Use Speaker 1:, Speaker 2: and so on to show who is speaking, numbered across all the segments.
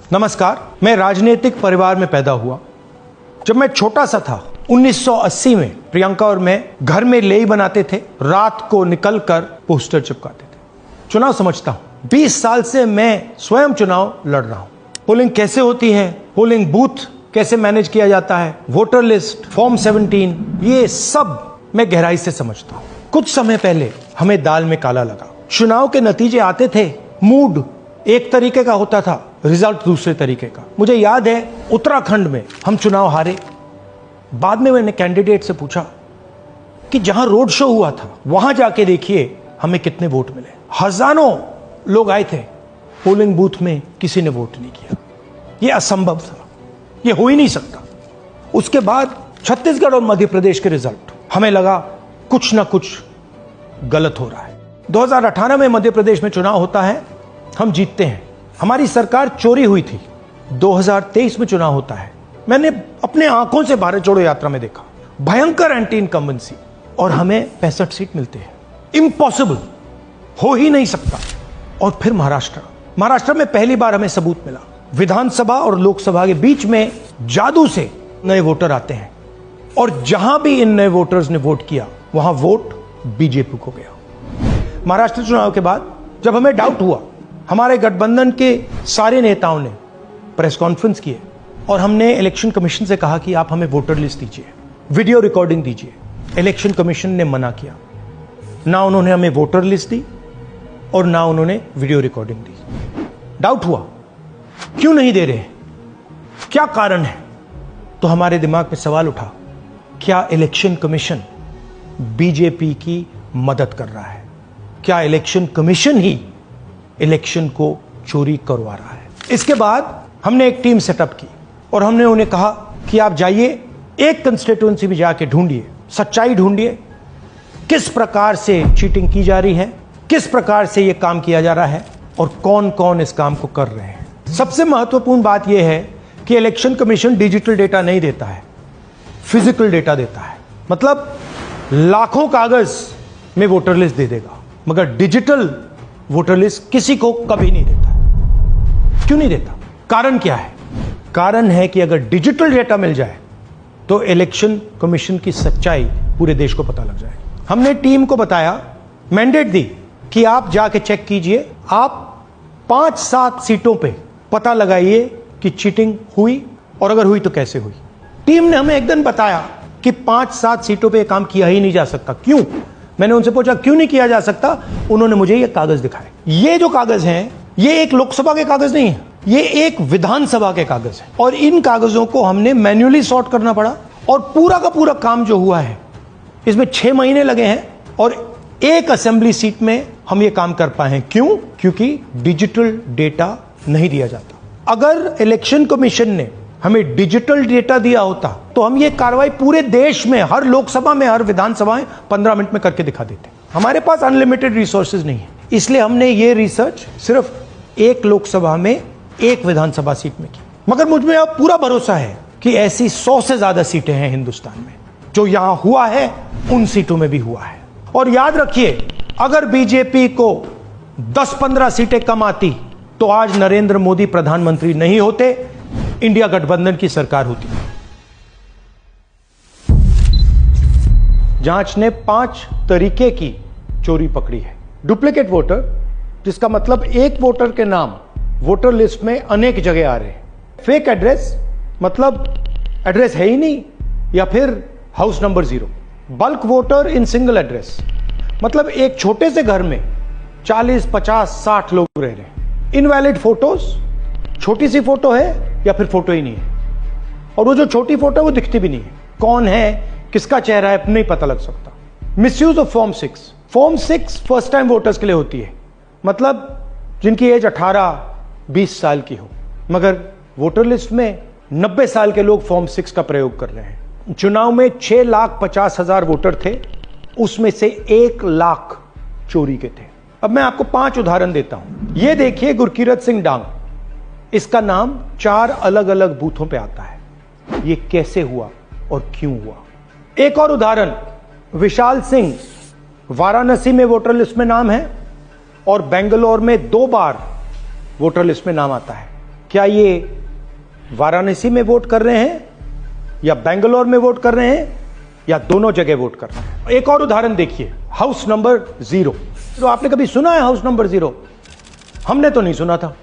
Speaker 1: नमस्कार। मैं राजनीतिक परिवार में पैदा हुआ। जब मैं छोटा सा था 1980 में प्रियंका और मैं घर में लेई बनाते थे, रात को निकलकर पोस्टर चिपकाते थे। चुनाव समझता हूं। 20 साल से मैं स्वयं चुनाव लड़ रहा हूं। पोलिंग कैसे होती है, पोलिंग बूथ कैसे मैनेज किया जाता है, वोटर लिस्ट, फॉर्म 17, ये सब मैं गहराई से समझता हूं। कुछ समय पहले हमें दाल में काला लगा। चुनाव के नतीजे आते थे, मूड एक तरीके का होता था, रिजल्ट दूसरे तरीके का। मुझे याद है उत्तराखंड में हम चुनाव हारे। बाद में मैंने कैंडिडेट से पूछा कि जहां रोड शो हुआ था वहां जाके देखिए हमें कितने वोट मिले। हजारों लोग आए थे, पोलिंग बूथ में किसी ने वोट नहीं किया। यह असंभव था, यह हो ही नहीं सकता। उसके बाद छत्तीसगढ़ और मध्य प्रदेश के रिजल्ट, हमें लगा कुछ ना कुछ गलत हो रहा है। 2018 में मध्य प्रदेश में चुनाव होता है, हम जीतते हैं। हमारी सरकार चोरी हुई थी। 2023 में चुनाव होता है, मैंने अपने आंखों से भारत जोड़ो यात्रा में देखा, भयंकर एंटी इनकम्बेंसी, और हमें 65 सीट मिलते हैं। इम्पॉसिबल, हो ही नहीं सकता। और फिर महाराष्ट्र में पहली बार हमें सबूत मिला। विधानसभा और लोकसभा के बीच में जादू से नए वोटर आते हैं, और जहां भी इन नए वोटर्स ने वोट किया वहां वोट बीजेपी को गया। महाराष्ट्र चुनाव के बाद जब हमें डाउट हुआ, हमारे गठबंधन के सारे नेताओं ने प्रेस कॉन्फ्रेंस किए और हमने इलेक्शन कमीशन से कहा कि आप हमें वोटर लिस्ट दीजिए, वीडियो रिकॉर्डिंग दीजिए। इलेक्शन कमीशन ने मना किया। ना उन्होंने हमें वोटर लिस्ट दी और ना उन्होंने वीडियो रिकॉर्डिंग दी। डाउट हुआ, क्यों नहीं दे रहे, क्या कारण है? तो हमारे दिमाग में सवाल उठा, क्या इलेक्शन कमीशन बीजेपी की मदद कर रहा है? क्या इलेक्शन कमीशन ही इलेक्शन को चोरी करवा रहा है? इसके बाद हमने एक टीम सेटअप की और हमने उन्हें कहा कि आप जाइए, एक कंस्टिट्यूएंसी भी जाके ढूंढिए, सच्चाई ढूंढिए, किस प्रकार से चीटिंग की जा रही है, किस प्रकार से यह काम किया जा रहा है और कौन कौन इस काम को कर रहे हैं। सबसे महत्वपूर्ण बात यह है कि इलेक्शन कमीशन डिजिटल डेटा नहीं देता है, फिजिकल डेटा देता है। मतलब लाखों कागज में वोटर लिस्ट दे देगा, मगर डिजिटल वोटर लिस्ट किसी को कभी नहीं देता। क्यों नहीं देता? कारण क्या है? कारण है कि अगर डिजिटल डेटा मिल जाए तो इलेक्शन कमीशन की सच्चाई पूरे देश को पता लग जाए। हमने टीम को बताया, मैंडेट दी कि आप जाके चेक कीजिए, आप 5-7 सीटों पे पता लगाइए कि चीटिंग हुई, और अगर हुई तो कैसे हुई। टीम ने हमें एक दिन बताया कि 5-7 सीटों पे यह काम किया ही नहीं जा सकता। क्यों? मैंने उनसे पूछा क्यों नहीं किया जा सकता। उन्होंने मुझे ये कागज दिखाए। ये जो कागज हैं, ये एक लोकसभा के कागज नहीं है, ये एक विधानसभा के कागज है, और इन कागजों को हमने मैन्युअली सॉर्ट करना पड़ा। और पूरा का पूरा काम जो हुआ है, इसमें 6 महीने लगे हैं, और एक असेंबली सीट में हम ये काम कर पाए हैं। क्यों? क्योंकि डिजिटल डेटा नहीं दिया जाता। अगर इलेक्शन कमीशन ने हमें डिजिटल डेटा दिया होता तो हम ये कार्रवाई पूरे देश में, हर लोकसभा में, हर विधानसभा में 15 मिनट में करके दिखा देते। हमारे पास अनलिमिटेड रिसोर्सेज नहीं है, इसलिए हमने ये रिसर्च सिर्फ एक लोकसभा में, एक विधानसभा सीट में की। मगर मुझ में अब पूरा भरोसा है कि ऐसी 100 से ज्यादा सीटें हैं हिंदुस्तान में। जो यहां हुआ है उन सीटों में भी हुआ है। और याद रखिए, अगर बीजेपी को 10-15 सीटें कम आती तो आज नरेंद्र मोदी प्रधानमंत्री नहीं होते, इंडिया गठबंधन की सरकार होती। जांच ने 5 तरीके की चोरी पकड़ी है। डुप्लीकेट वोटर, जिसका मतलब एक वोटर के नाम वोटर लिस्ट में अनेक जगह आ रहे हैं। फेक एड्रेस, मतलब एड्रेस है ही नहीं या फिर house number 0। Bulk voter in single address, मतलब एक छोटे से घर में 40, 50, 60 लोग रह रहे हैं। इनवैलिड फोटोज, छोटी सी फोटो है या फिर फोटो ही नहीं है, और वो जो छोटी फोटो है वो दिखती भी नहीं है। कौन है, किसका चेहरा है, नहीं पता लग सकता। Misuse of form 6। Form 6 first time voters के लिए होती है, मतलब जिनकी एज 18-20 साल की हो, मगर वोटर लिस्ट में 90 साल के लोग फॉर्म 6 का प्रयोग कर रहे हैं। चुनाव में 6,50,000 वोटर थे, उसमें से 1 लाख चोरी के थे। अब मैं आपको 5 उदाहरण देता हूं। यह देखिए, गुरकीरत सिंह डांग, इसका नाम 4 अलग अलग बूथों पे आता है। यह कैसे हुआ और क्यों हुआ? एक और उदाहरण, विशाल सिंह, वाराणसी में वोटर लिस्ट में नाम है और बेंगलोर में 2 बार वोटर लिस्ट में नाम आता है। क्या ये वाराणसी में वोट कर रहे हैं या बेंगलोर में वोट कर रहे हैं या दोनों जगह वोट कर रहे हैं? एक और उदाहरण देखिए, हाउस नंबर 0। तो आपने कभी सुना है हाउस नंबर 0? हमने तो नहीं सुना था,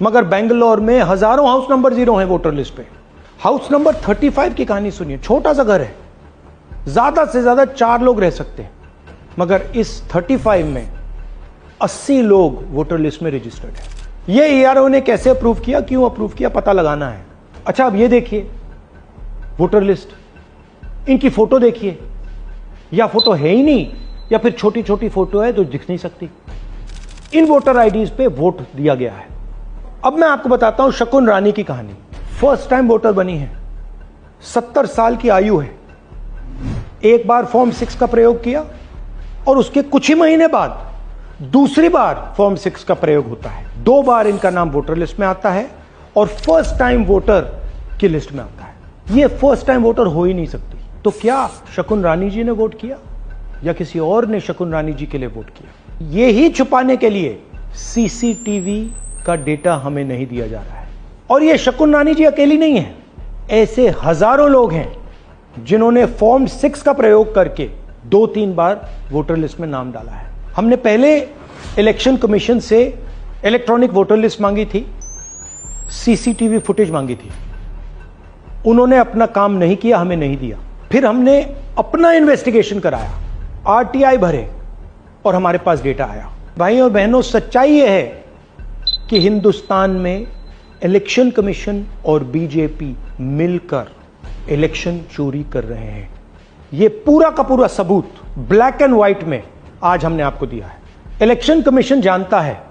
Speaker 1: मगर बेंगलोर में हजारों हाउस नंबर 0 हैं वोटर लिस्ट पे। हाउस नंबर 35 की कहानी सुनिए। छोटा सा घर है, ज्यादा से ज्यादा 4 लोग रह सकते हैं, मगर इस 35 में 80 लोग वोटर लिस्ट में रजिस्टर्ड है। ये ईआरओ ने कैसे अप्रूव किया, क्यों अप्रूव किया, पता लगाना है। अच्छा, अब ये देखिए वोटर लिस्ट, इनकी फोटो देखिए, या फोटो है ही नहीं या फिर छोटी छोटी फोटो है जो दिख नहीं सकती। इन वोटर आईडीज पे वोट दिया गया है। अब मैं आपको बताता हूं शकुन रानी की कहानी। फर्स्ट टाइम वोटर बनी है, 70 साल की आयु है। एक बार फॉर्म 6 का प्रयोग किया और उसके कुछ ही महीने बाद दूसरी बार फॉर्म 6 का प्रयोग होता है। 2 बार इनका नाम वोटर लिस्ट में आता है और फर्स्ट टाइम वोटर की लिस्ट में आता है। ये फर्स्ट टाइम वोटर हो ही नहीं सकती। तो क्या शकुन रानी जी ने वोट किया या किसी और ने शकुन रानी जी के लिए वोट किया? ये ही छुपाने के लिए सीसीटीवी का डेटा हमें नहीं दिया जा रहा है। और ये शकुन रानी जी अकेली नहीं है, ऐसे हजारों लोग हैं जिन्होंने फॉर्म 6 का प्रयोग करके 2-3 बार वोटर लिस्ट में नाम डाला है। हमने पहले इलेक्शन कमीशन से इलेक्ट्रॉनिक वोटर लिस्ट मांगी थी, सीसीटीवी फुटेज मांगी थी। उन्होंने अपना काम नहीं किया, हमें नहीं दिया। फिर हमने अपना इन्वेस्टिगेशन कराया, आरटीआई भरे और हमारे पास डेटा आया। भाई और बहनों, सच्चाई यह है कि हिंदुस्तान में इलेक्शन कमीशन और बीजेपी मिलकर इलेक्शन चोरी कर रहे हैं। यह पूरा का पूरा सबूत ब्लैक एंड व्हाइट में आज हमने आपको दिया है। इलेक्शन कमीशन जानता है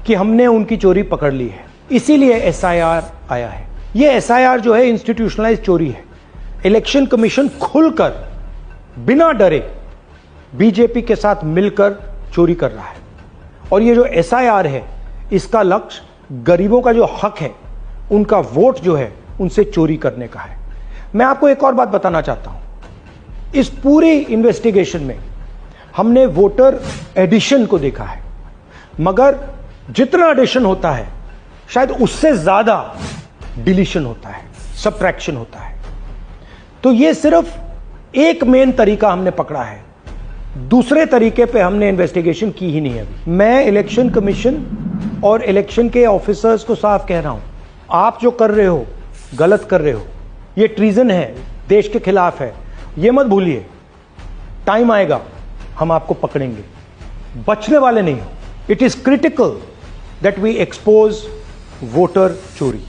Speaker 1: कि हमने उनकी चोरी पकड़ ली है, इसीलिए एसआईआर आया है। यह एसआईआर जो है इंस्टीट्यूशनलाइज चोरी है। इलेक्शन कमीशन खुलकर बिना डरे बीजेपी के साथ मिलकर चोरी कर रहा है। और ये जो एसआईआर है, इसका लक्ष्य गरीबों का जो हक है, उनका वोट जो है, उनसे चोरी करने का है। मैं आपको एक और बात बताना चाहता हूं। इस पूरी इन्वेस्टिगेशन में हमने वोटर एडिशन को देखा है, मगर जितना एडिशन होता है शायद उससे ज्यादा डिलीशन होता है, सबट्रैक्शन होता है। तो ये सिर्फ एक मेन तरीका हमने पकड़ा है, दूसरे तरीके पे हमने इन्वेस्टिगेशन की ही नहीं है अभी। मैं इलेक्शन कमीशन और इलेक्शन के ऑफिसर्स को साफ कह रहा हूं, आप जो कर रहे हो गलत कर रहे हो, ये ट्रीजन है, देश के खिलाफ है। ये मत भूलिए, टाइम आएगा हम आपको पकड़ेंगे, बचने वाले नहीं हो। It is critical that we expose voter चोरी।